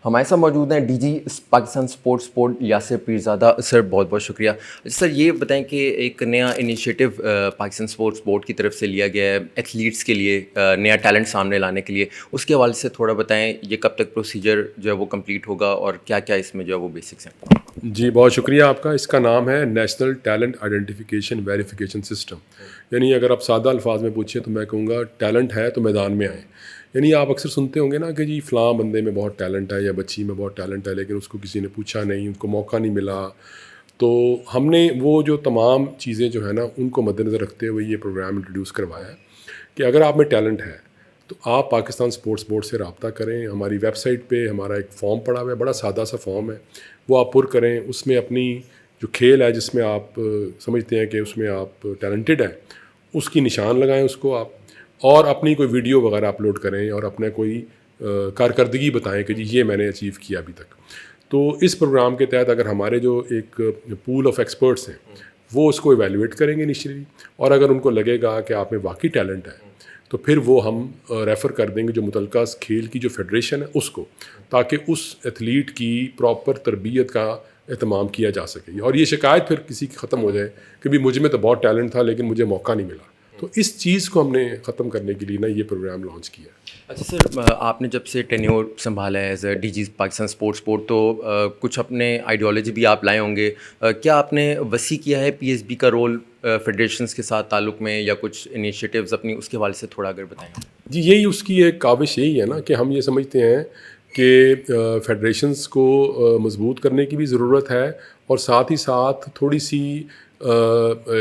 ہمارے ساتھ موجود ہیں D G Pakistan sports board Yasir Pirzada sir, بہت بہت شکریہ سر. یہ بتائیں کہ ایک نیا انیشیٹو پاکستان اسپورٹس بورڈ کی طرف سے لیا گیا ہے ایتھلیٹس کے لیے، نیا ٹیلنٹ سامنے لانے کے لیے، اس کے حوالے سے تھوڑا بتائیں یہ کب تک پروسیجر جو ہے وہ کمپلیٹ ہوگا اور کیا کیا اس میں جو ہے وہ بیسکس ہیں. جی بہت شکریہ آپ کا. اس کا نام ہے national talent identification verification system. یعنی اگر آپ سادہ الفاظ میں پوچھیں تو میں کہوں گا ٹیلنٹ ہے تو میدان میں آئیں. یعنی آپ اکثر سنتے ہوں گے نا کہ جی فلاں بندے میں بہت ٹیلنٹ ہے یا بچی میں بہت ٹیلنٹ ہے لیکن اس کو کسی نے پوچھا نہیں، ان کو موقع نہیں ملا. تو ہم نے وہ جو تمام چیزیں جو ہے نا ان کو مد نظر رکھتے ہوئے یہ پروگرام انٹروڈیوس کروایا ہے کہ اگر آپ میں ٹیلنٹ ہے تو آپ پاکستان اسپورٹس بورڈ سے رابطہ کریں. ہماری ویب سائٹ پہ ہمارا ایک فارم پڑا ہوا ہے، بڑا سادہ سا فارم ہے، وہ آپ پر کریں. اس میں اپنی جو کھیل ہے جس میں آپ سمجھتے ہیں کہ اس میں آپ ٹیلنٹڈ ہیں اس کی نشان لگائیں اس کو آپ، اور اپنی کوئی ویڈیو وغیرہ اپلوڈ کریں اور اپنے کوئی کارکردگی بتائیں کہ جی یہ میں نے اچیو کیا ابھی تک. تو اس پروگرام کے تحت اگر ہمارے جو ایک پول آف ایکسپرٹس ہیں وہ اس کو ایویلیویٹ کریں گے انیشلی، اور اگر ان کو لگے گا کہ آپ میں واقعی ٹیلنٹ ہے تو پھر وہ ہم ریفر کر دیں گے جو متعلقہ کھیل کی جو فیڈریشن ہے اس کو، تاکہ اس ایتھلیٹ کی پراپر تربیت کا اہتمام کیا جا سکے. اور یہ شکایت پھر کسی کی ختم ہو جائے کہ بھی مجھ میں تو بہت ٹیلنٹ تھا لیکن مجھے موقع نہیں ملا. تو اس چیز کو ہم نے ختم کرنے کے لیے نا یہ پروگرام لانچ کیا ہے. اچھا سر، آپ نے جب سے ٹینیور سنبھالا ہے as A D G Pakistan sports board تو کچھ اپنے آئیڈیالوجی بھی آپ لائے ہوں گے. کیا آپ نے وسیع کیا ہے پی ایس بی کا رول فیڈریشنس کے ساتھ تعلق میں، یا کچھ انیشیٹوز اپنی اس کے حوالے سے تھوڑا اگر بتائیں. جی یہی اس کی ایک کاوش یہی ہے نا کہ ہم یہ سمجھتے ہیں کہ فیڈریشنز کو مضبوط کرنے کی بھی ضرورت ہے، اور ساتھ ہی ساتھ تھوڑی سی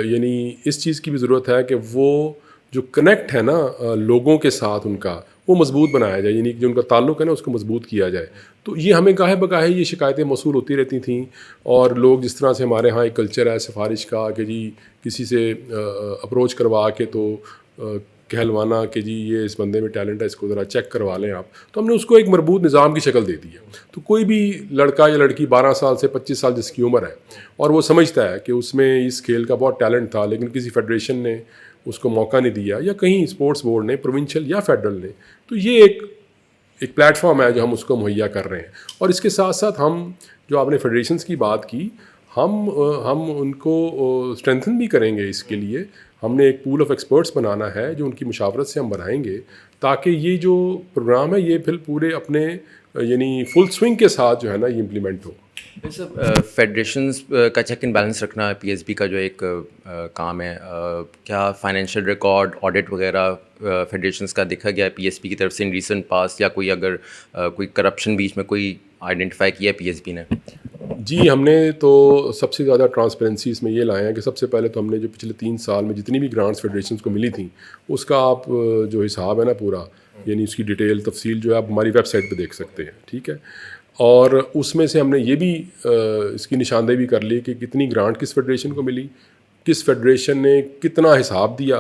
یعنی اس چیز کی بھی ضرورت ہے کہ وہ جو کنیکٹ ہے نا لوگوں کے ساتھ ان کا وہ مضبوط بنایا جائے، یعنی جو ان کا تعلق ہے نا اس کو مضبوط کیا جائے. تو یہ ہمیں گاہے بگاہے یہ شکایتیں موصول ہوتی رہتی تھیں، اور لوگ جس طرح سے ہمارے ہاں ایک کلچر ہے سفارش کا کہ جی کسی سے اپروچ کروا کے تو کہلوانا کہ جی یہ اس بندے میں ٹیلنٹ ہے اس کو ذرا چیک کروا لیں آپ. تو ہم نے اس کو ایک مربوط نظام کی شکل دے دی ہے. تو کوئی بھی لڑکا یا لڑکی 12 سال سے 25 سال جس کی عمر ہے اور وہ سمجھتا ہے کہ اس میں اس کھیل کا بہت ٹیلنٹ تھا لیکن کسی فیڈریشن نے اس کو موقع نہیں دیا، یا کہیں اسپورٹس بورڈ نے پروونشل یا فیڈرل نے، تو یہ ایک پلیٹ فارم ہے جو ہم اس کو مہیا کر رہے ہیں. اور اس کے ساتھ ساتھ ہم جو آپ نے فیڈریشنز کی بات کی ہم ان کو اسٹرینتھن بھی کریں گے. اس کے لیے ہم نے ایک پول آف ایکسپرٹس بنانا ہے جو ان کی مشاورت سے ہم بنائیں گے، تاکہ یہ جو پروگرام ہے یہ پھر پورے اپنے یعنی فل سوئنگ کے ساتھ جو ہے نا یہ امپلیمنٹ ہو. سر فیڈریشنز کا چیک اینڈ بیلنس رکھنا پی ایس بی کا جو ایک کام ہے، کیا فائنینشیل ریکارڈ آڈٹ وغیرہ فیڈریشنز کا دیکھا گیا ہے پی ایس بی کی طرف سے ان ریسنٹ پاس، یا کوئی اگر کوئی کرپشن بیچ میں کوئی آئیڈینٹیفائی کیا ہے پی ایس بی نے؟ جی ہم نے تو سب سے زیادہ ٹرانسپیرنسی اس میں یہ لائے ہیں کہ سب سے پہلے تو ہم نے جو پچھلے 3 سال میں جتنی بھی گرانٹس فیڈریشنز کو ملی تھیں اس کا آپ جو حساب ہے نا پورا، یعنی اس کی ڈیٹیل تفصیل جو ہے آپ ہماری ویب سائٹ پہ دیکھ سکتے ہیں. ٹھیک ہے. اور اس میں سے ہم نے یہ بھی اس کی نشاندہی بھی کر لی کہ کتنی گرانٹ کس فیڈریشن کو ملی، کس فیڈریشن نے کتنا حساب دیا،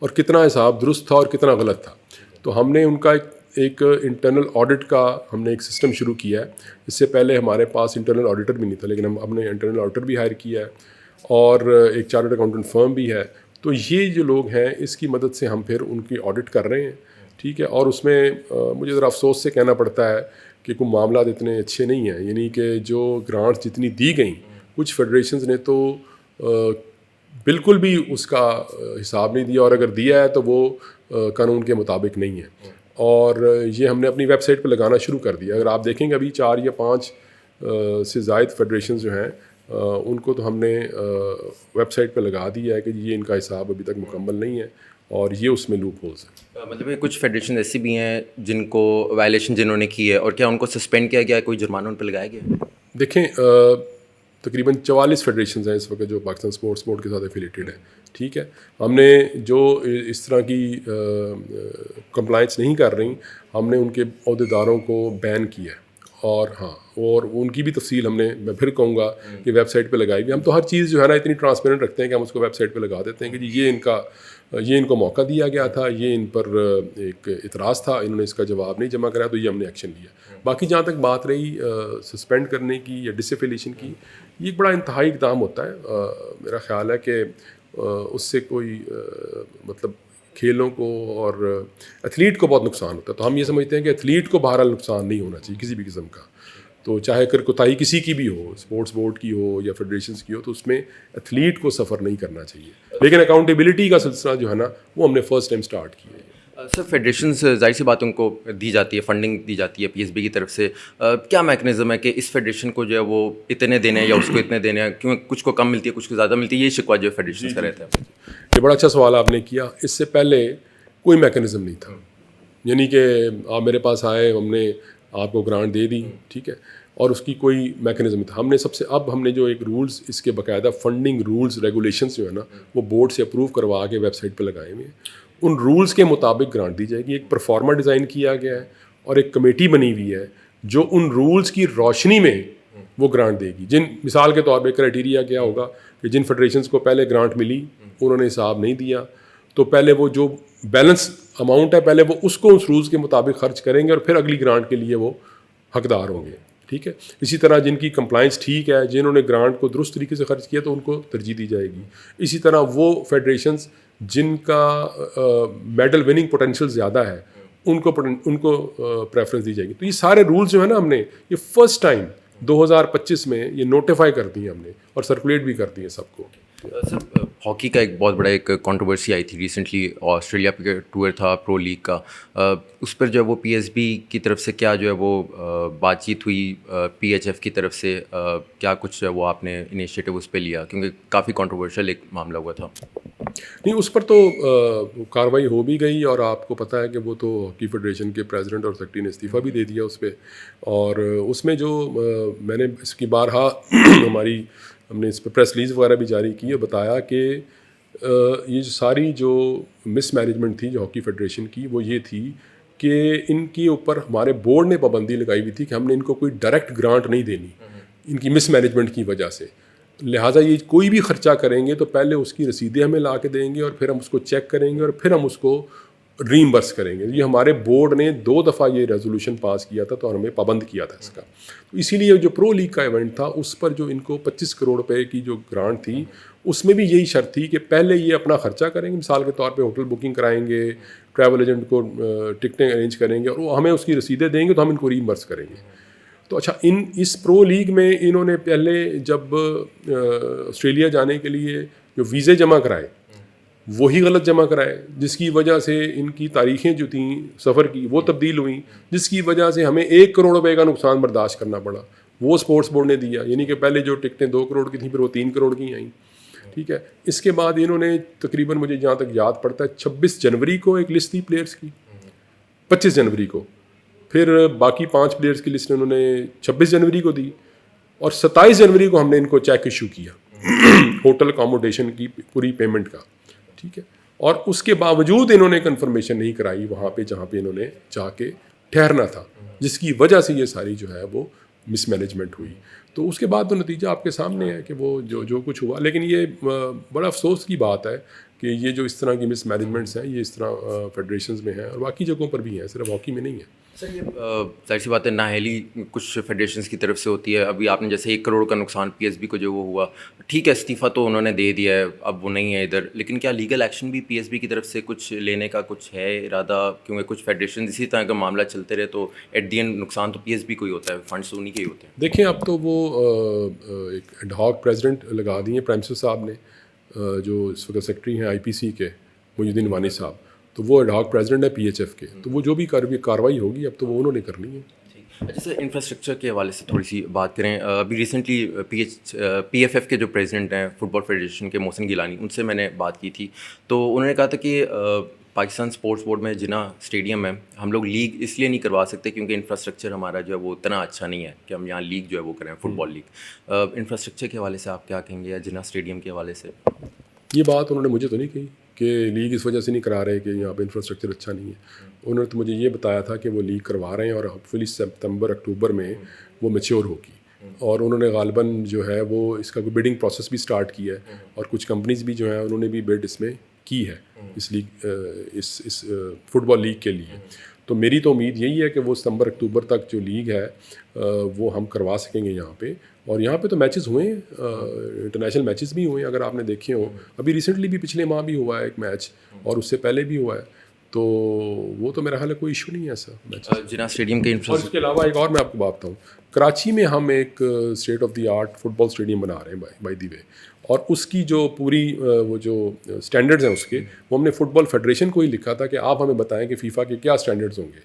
اور کتنا حساب درست تھا اور کتنا غلط تھا. تو ہم نے ان کا ایک انٹرنل آڈٹ کا ہم نے ایک سسٹم شروع کیا ہے. اس سے پہلے ہمارے پاس انٹرنل آڈیٹر بھی نہیں تھا، لیکن ہم نے انٹرنل آڈیٹر بھی ہائر کیا ہے، اور ایک چارٹرڈ اکاؤنٹنٹ فرم بھی ہے. تو یہ جو لوگ ہیں اس کی مدد سے ہم پھر ان کی آڈٹ کر رہے ہیں. ٹھیک ہے. اور اس میں مجھے ذرا افسوس سے کہنا پڑتا ہے کہ کوئی معاملات اتنے اچھے نہیں ہیں، یعنی کہ جو گرانٹس جتنی دی گئیں کچھ فیڈریشنز نے تو بالکل بھی اس کا حساب نہیں دیا، اور اگر دیا ہے تو وہ قانون کے مطابق نہیں ہے. اور یہ ہم نے اپنی ویب سائٹ پہ لگانا شروع کر دیا. اگر آپ دیکھیں گے ابھی 4 یا 5 سے زائد فیڈریشنز جو ہیں ان کو تو ہم نے ویب سائٹ پہ لگا دیا ہے کہ یہ ان کا حساب ابھی تک مکمل نہیں ہے، اور یہ اس میں لوپ ہولز ہیں. مطلب کچھ فیڈریشن ایسی بھی ہیں جن کو وائلیشن جنہوں نے کی ہے، اور کیا ان کو سسپینڈ کیا گیا ہے، کوئی جرمانہ ان پہ لگایا گیا؟ دیکھیں تقریباً 44 فیڈریشنز ہیں اس وقت جو پاکستان اسپورٹس بورڈ کے ساتھ ایفیلیٹیڈ ہیں. ٹھیک ہے. ہم نے جو اس طرح کی کمپلائنس نہیں کر رہی ہم نے ان کے عہدیداروں کو بین کیا ہے. اور ہاں، اور ان کی بھی تفصیل ہم نے، میں پھر کہوں گا کہ ویب سائٹ پہ لگائی ہوئی. ہم تو ہر چیز جو ہے نا اتنی ٹرانسپیرنٹ رکھتے ہیں کہ ہم اس کو ویب سائٹ پہ لگا دیتے ہیں کہ جی یہ ان کو موقع دیا گیا تھا، یہ ان پر ایک اعتراض تھا، انہوں نے اس کا جواب نہیں جمع کرایا تو یہ ہم نے ایکشن لیا. باقی جہاں تک بات رہی سسپینڈ کرنے کی یا ڈس ایفیلیشن کی، یہ ایک بڑا انتہائی اقدام ہوتا ہے. میرا خیال ہے کہ اس سے کوئی مطلب کھیلوں کو اور ایتھلیٹ کو بہت نقصان ہوتا ہے. تو ہم یہ سمجھتے ہیں کہ ایتھلیٹ کو بہرحال نقصان نہیں ہونا چاہیے کسی بھی قسم کا. تو چاہے اگر کوتاہی کسی کی بھی ہو, اسپورٹس بورڈ کی ہو یا فیڈریشنز کی ہو, تو اس میں ایتھلیٹ کو سفر نہیں کرنا چاہیے. لیکن اکاؤنٹیبلٹی کا سلسلہ جو ہے نا وہ ہم نے فرسٹ ٹائم اسٹارٹ کیا ہے. سر فیڈریشنز ظاہر سی بات ان کو دی جاتی ہے, فنڈنگ دی جاتی ہے پی ایس بی کی طرف سے. کیا میکنزم ہے کہ اس فیڈریشن کو جو ہے وہ اتنے دینے ہیں یا اس کو اتنے دینے ہیں, کیوں کچھ کو کم ملتی ہے کچھ کو زیادہ ملتی ہے, یہ شکوہ جو ہے فیڈریشن کا رہتا ہے. یہ بڑا اچھا سوال آپ نے کیا. اس سے پہلے کوئی میکنزم نہیں تھا, یعنی کہ آپ میرے پاس آئے, ہم نے آپ کو گرانٹ دے دی, ٹھیک ہے, اور اس کی کوئی میکنزم نہیں تھا. ہم نے اب ہم نے جو ایک رولز, اس کے باقاعدہ فنڈنگ رولز ریگولیشنز جو ہے نا وہ بورڈ سے اپروو کروا کے ویب سائٹ پہ لگائے ہوئے ہیں. ان رولز کے مطابق گرانٹ دی جائے گی. ایک پرفارما ڈیزائن کیا گیا ہے اور ایک کمیٹی بنی ہوئی ہے جو ان رولز کی روشنی میں وہ گرانٹ دے گی. مثال کے طور پہ کرائٹیریا کیا ہوگا کہ جن فیڈریشنز کو پہلے گرانٹ ملی انہوں نے حساب نہیں دیا, تو پہلے وہ جو بیلنس اماؤنٹ ہے پہلے وہ اس کو اس رولز کے مطابق خرچ کریں گے اور پھر اگلی گرانٹ کے لیے وہ حقدار ہوں گے, ٹھیک ہے. اسی طرح جن کی کمپلائنس ٹھیک ہے, جنہوں نے گرانٹ کو درست طریقے سے خرچ کیا تو ان کو ترجیح دی جائے گی. اسی طرح وہ فیڈریشنز جن کا میڈل وننگ پوٹینشیل زیادہ ہے ان کو پریفرنس دی جائے گی. تو یہ سارے رولز جو ہے نا ہم نے یہ فرسٹ ٹائم 2025 میں یہ نوٹیفائی کر دی ہیں ہم نے اور سرکولیٹ بھی کر دی ہیں سب کو. سر ہاکی کا ایک بہت بڑا ایک کنٹروورسی آئی تھی ریسنٹلی, آسٹریلیا پہ ٹور تھا پرو لیگ کا, اس پر جو ہے وہ پی ایس بی کی طرف سے کیا جو ہے وہ بات چیت ہوئی, پی ایچ ایف کی طرف سے کیا کچھ وہ آپ نے انیشیٹو اس پہ لیا, کیونکہ کافی کنٹروورشل ایک معاملہ ہوا تھا. نہیں, اس پر تو کارروائی ہو بھی گئی اور آپ کو پتہ ہے کہ وہ تو ہاکی فیڈریشن کے پریزیڈنٹ اور سیکرٹری نے استعفیٰ بھی دے دیا اس پہ. اور اس میں جو میں نے اس کی بارہا ہم نے اس پہ پریس ریلیز وغیرہ بھی جاری کی اور بتایا کہ یہ جو ساری جو مس مینجمنٹ تھی جو ہاکی فیڈریشن کی وہ یہ تھی کہ ان کے اوپر ہمارے بورڈ نے پابندی لگائی ہوئی تھی کہ ہم نے ان کو کوئی ڈائریکٹ گرانٹ نہیں دینی ان کی مس مینجمنٹ کی وجہ سے. لہٰذا یہ کوئی بھی خرچہ کریں گے تو پہلے اس کی رسیدیں ہمیں لا کے دیں گے اور پھر ہم اس کو چیک کریں گے اور پھر ہم اس کو ریمبرس کریں گے. یہ ہمارے بورڈ نے 2 دفعہ یہ ریزولوشن پاس کیا تھا تو ہمیں پابند کیا تھا اس کا. تو اسی لیے جو پرو لیگ کا ایونٹ تھا اس پر جو ان کو 25 کروڑ روپے کی جو گرانٹ تھی اس میں بھی یہی شرط تھی کہ پہلے یہ اپنا خرچہ کریں گے, مثال کے طور پہ ہوٹل بکنگ کرائیں گے, ٹریول ایجنٹ کو ٹکٹیں ارینج کریں گے اور وہ ہمیں اس کی رسیدیں دیں گے تو ہم ان کو ریمبرس کریں گے. تو اچھا, اس پرو لیگ میں انہوں نے پہلے جب آسٹریلیا جانے کے لیے جو ویزے جمع کرائے وہی غلط جمع کرائے, جس کی وجہ سے ان کی تاریخیں جو تھیں سفر کی وہ تبدیل ہوئیں, جس کی وجہ سے ہمیں 1 کروڑ روپے کا نقصان برداشت کرنا پڑا. وہ اسپورٹس بورڈ نے دیا, یعنی کہ پہلے جو ٹکٹیں 2 کروڑ کی تھیں پھر وہ 3 کروڑ کی آئیں, ٹھیک ہے. اس کے بعد انہوں نے تقریباً مجھے جہاں تک یاد پڑتا ہے 26 جنوری کو ایک لسٹ دی پلیئرس کی, 25 جنوری کو, پھر باقی 5 پلیئرس کی لسٹ انہوں نے 26 جنوری کو دی اور 27 جنوری کو ہم نے ان کو چیک ایشو کیا ہوٹل اکاموڈیشن کی پوری پیمنٹ کا, ٹھیک ہے. اور اس کے باوجود انہوں نے کنفرمیشن نہیں کرائی وہاں پہ جہاں پہ انہوں نے جا کے ٹھہرنا تھا, جس کی وجہ سے یہ ساری جو ہے وہ مس مینجمنٹ ہوئی. تو اس کے بعد تو نتیجہ آپ کے سامنے ہے کہ وہ جو کچھ ہوا. لیکن یہ بڑا افسوس کی بات ہے کہ یہ جو اس طرح کی مس مینجمنٹس ہیں یہ اس طرح فیڈریشنز میں ہیں اور باقی جگہوں پر بھی ہیں, صرف ہاکی میں نہیں ہے. سر یہ ظاہر سی بات ہے نااہلی کچھ فیڈریشنز کی طرف سے ہوتی ہے. ابھی آپ نے جیسے 1 کروڑ کا نقصان پی ایس بی کو جو وہ ہوا, ٹھیک ہے استعفیٰ تو انہوں نے دے دیا ہے, اب وہ نہیں ہے ادھر, لیکن کیا لیگل ایکشن بھی پی ایس بی کی طرف سے کچھ لینے کا کچھ ہے ارادہ؟ کیونکہ کچھ فیڈریشن اسی طرح کا معاملہ چلتے رہے تو ایٹ دی اینڈ نقصان تو پی ایس بی کو ہی ہوتا ہے, فنڈس انہیں کے ہی ہوتے ہیں. دیکھیں اب تو وہ ایک ایڈ ہاک پریزیڈنٹ لگا دیے پرائم منسٹر صاحب نے, جو اس وقت سیکرٹری ہیں آئی پی سی کے محی الدین وانی صاحب, تو وہ ایڈ ہاک پریزیڈنٹ ہے پی ایچ ایف کے, تو وہ جو بھی کاروائی ہوگی اب تو وہ انہوں نے کرنی ہے. اچھا سر, انفراسٹرکچر کے حوالے سے تھوڑی سی بات کریں. ابھی ریسنٹلی پی ایف ایف کے جو پریزیڈنٹ ہیں فٹ بال فیڈریشن کے محسن گیلانی, ان سے میں نے بات کی تھی تو انہوں نے کہا تھا کہ پاکستان اسپورٹس بورڈ میں جنا اسٹیڈیم ہے ہم لوگ لیگ اس لیے نہیں کروا سکتے کیونکہ انفراسٹرکچر ہمارا جو ہے وہ اتنا اچھا نہیں ہے کہ ہم یہاں لیگ جو ہے وہ کریں, فٹ بال لیگ. انفراسٹرکچر کے حوالے سے آپ کیا کہیں گے یا جنا اسٹیڈیم کے حوالے سے؟ یہ بات انہوں نے مجھے تو نہیں کہی کہ لیگ اس وجہ سے نہیں کرا رہے کہ یہاں پہ انفراسٹرکچر اچھا نہیں ہے. انہوں نے تو مجھے یہ بتایا تھا کہ وہ لیگ کروا رہے ہیں اور ہوپ فلی سپتمبر اکتوبر میں وہ میچور ہوگی, اور انہوں نے غالباً جو ہے وہ اس کا بڈنگ پروسیس بھی سٹارٹ کیا ہے اور کچھ کمپنیز بھی جو ہیں انہوں نے بھی بڈ اس میں کی ہے اس لیگ اس فٹ بال لیگ کے لیے. تو میری تو امید یہی ہے کہ وہ ستمبر اکتوبر تک جو لیگ ہے وہ ہم کروا سکیں گے یہاں پہ. اور یہاں پہ تو میچز ہوئے ہیں, انٹرنیشنل میچز بھی ہوئے ہیں, اگر آپ نے دیکھے ہوں. ابھی ریسنٹلی بھی پچھلے ماہ بھی ہوا ہے ایک میچ, اور اس سے پہلے بھی ہوا ہے. تو وہ تو میرا خیال ہے کوئی ایشو نہیں ہے ایسا میچ. جناح اسٹیڈیم کے اور اس کے علاوہ ایک اور میں آپ کو بات بتاؤں, کراچی میں ہم ایک state of the art football stadium بنا رہے ہیں بائی دی وے, اور اس کی جو پوری وہ جو اسٹینڈرڈز ہیں اس کے, وہ ہم نے فٹ بال فیڈریشن کو ہی لکھا تھا کہ آپ ہمیں بتائیں کہ فیفا کے کیا اسٹینڈرڈز ہوں گے.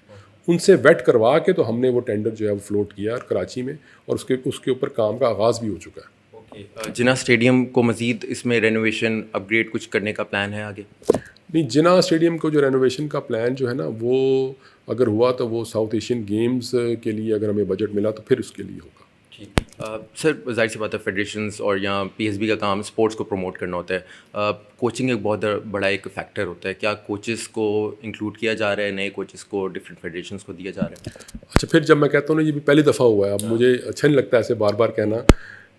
ان سے ویٹ کروا کے تو ہم نے وہ ٹینڈر جو ہے وہ فلوٹ کیا کراچی میں, اور اس کے اوپر کام کا آغاز بھی ہو چکا ہے. جناح اسٹیڈیم کو مزید اس میں رینوویشن اپ گریڈ کچھ کرنے کا پلان ہے آگے؟ نہیں, جناح اسٹیڈیم کو جو رینوویشن کا پلان جو ہے نا, وہ اگر ہوا تو وہ ساؤتھ ایشین گیمز کے لیے اگر ہمیں بجٹ ملا تو پھر اس کے لیے ہوگا. ٹھیک. سر ظاہر سی بات ہے فیڈریشنز اور یہاں پی ایس بی کا کام اسپورٹس کو پروموٹ کرنا ہوتا ہے. کوچنگ ایک بہت بڑا ایک فیکٹر ہوتا ہے. کیا کوچز کو انکلوڈ کیا جا رہا ہے, نئے کوچز کو ڈفرینٹ فیڈریشنز کو دیا جا رہا ہے؟ اچھا, پھر جب میں کہتا ہوں نا یہ بھی پہلی دفعہ ہوا ہے, اب مجھے اچھا نہیں لگتا ایسے بار بار کہنا.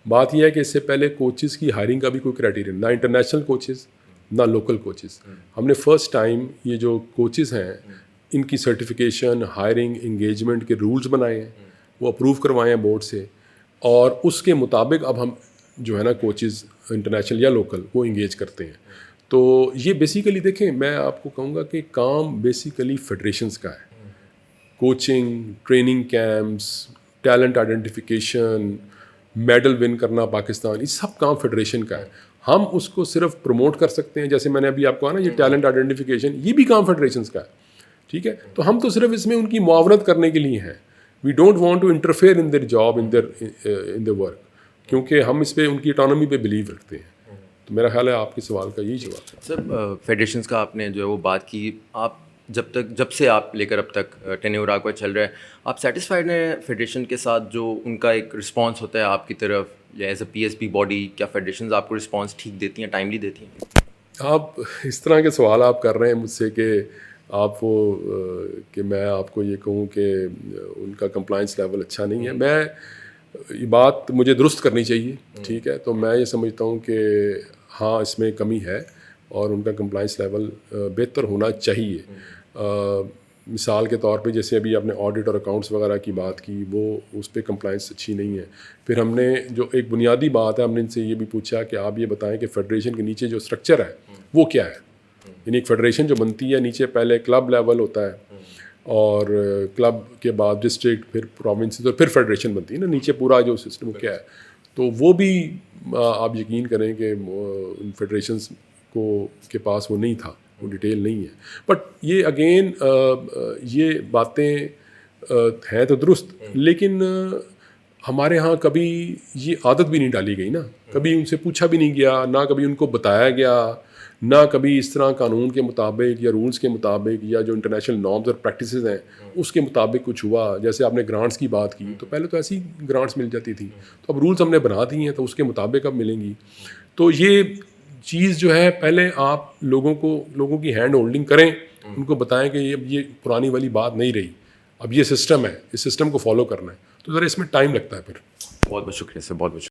بات یہ ہے کہ اس سے پہلے کوچز کی ہائرنگ کا بھی کوئی کرائٹیریا, نہ انٹرنیشنل کوچز نہ لوکل کوچز. ہم نے فرسٹ ٹائم یہ جو کوچز ہیں ان کی سرٹیفکیشن, ہائرنگ, انگیجمنٹ کے رولز بنائے ہیں, وہ اپروو کروائے ہیں بورڈ سے, اور اس کے مطابق اب ہم جو ہے نا کوچز انٹرنیشنل یا لوکل وہ انگیج کرتے ہیں. تو یہ بیسیکلی دیکھیں, میں آپ کو کہوں گا کہ کام بیسیکلی فیڈریشنز کا ہے. Coaching, training camps, talent identification, medal won کرنا پاکستان, یہ سب کام فیڈریشن کا ہے. ہم اس کو صرف پروموٹ کر سکتے ہیں, جیسے میں نے ابھی آپ کو کہا نا یہ ٹیلنٹ آئیڈینٹیفیکیشن, یہ بھی کام فیڈریشنز کا ہے. ٹھیک ہے, تو ہم تو صرف اس میں ان کی معاونت کرنے کے لیے ہیں. We don't want to interfere in their job, in their work, کیونکہ ہم اس پہ ان کی اٹانومی پہ بلیو رکھتے ہیں. تو میرا خیال ہے آپ کے سوال کا یہی جواب ہے. سر فیڈریشنز کا آپ نے جو ہے وہ بات کی, آپ جب سے آپ لے کر اب تک ٹینیور آپ کا چل رہا ہے, آپ سیٹسفائڈ ہیں فیڈریشن کے ساتھ جو ان کا ایک رسپانس ہوتا ہے آپ کی طرف, یا as a P S P body کیا فیڈریشنز آپ کو رسپانس ٹھیک دیتی ہیں, ٹائملی دیتی ہیں؟ آپ اس طرح کے سوال آپ کر رہے ہیں مجھ سے کہ آپ وہ کہ میں آپ کو یہ کہوں کہ ان کا کمپلائنس لیول اچھا نہیں ہے. میں یہ بات مجھے درست کرنی چاہیے. ٹھیک ہے, تو میں یہ سمجھتا ہوں کہ ہاں اس میں کمی ہے اور ان کا کمپلائنس لیول بہتر ہونا چاہیے. مثال کے طور پہ جیسے ابھی آپ نے آڈٹ اور اکاؤنٹس وغیرہ کی بات کی, وہ اس پہ کمپلائنس اچھی نہیں ہے. پھر ہم نے جو ایک بنیادی بات ہے, ہم نے ان سے یہ بھی پوچھا کہ آپ یہ بتائیں کہ فیڈریشن کے نیچے جو اسٹرکچر ہے وہ کیا ہے. یعنی ایک فیڈریشن جو بنتی ہے, نیچے پہلے کلب لیول ہوتا ہے, اور کلب کے بعد ڈسٹرکٹ, پھر پروونسز, اور پھر فیڈریشن بنتی ہے نا, نیچے پورا جو سسٹم کیا ہے. تو وہ بھی آپ یقین کریں کہ ان فیڈریشنز کے پاس وہ نہیں تھا, وہ ڈیٹیل نہیں ہے. بٹ یہ اگین یہ باتیں ہیں تو درست, لیکن ہمارے ہاں کبھی یہ عادت بھی نہیں ڈالی گئی نا, کبھی ان سے پوچھا بھی نہیں گیا, نہ کبھی ان کو بتایا گیا, نہ کبھی اس طرح قانون کے مطابق یا رولز کے مطابق یا جو انٹرنیشنل نارمز اور پریکٹسز ہیں اس کے مطابق کچھ ہوا. جیسے آپ نے گرانٹس کی بات کی, تو پہلے تو ایسی گرانٹس مل جاتی تھی, تو اب رولز ہم نے بنا دی ہیں تو اس کے مطابق اب ملیں گی. تو یہ چیز جو ہے پہلے آپ لوگوں کی ہینڈ ہولڈنگ کریں, ان کو بتائیں کہ یہ پرانی والی بات نہیں رہی, اب یہ سسٹم ہے, اس سسٹم کو فالو کرنا ہے. تو ذرا اس میں ٹائم لگتا ہے. پھر بہت بہت شکریہ سر, بہت بہت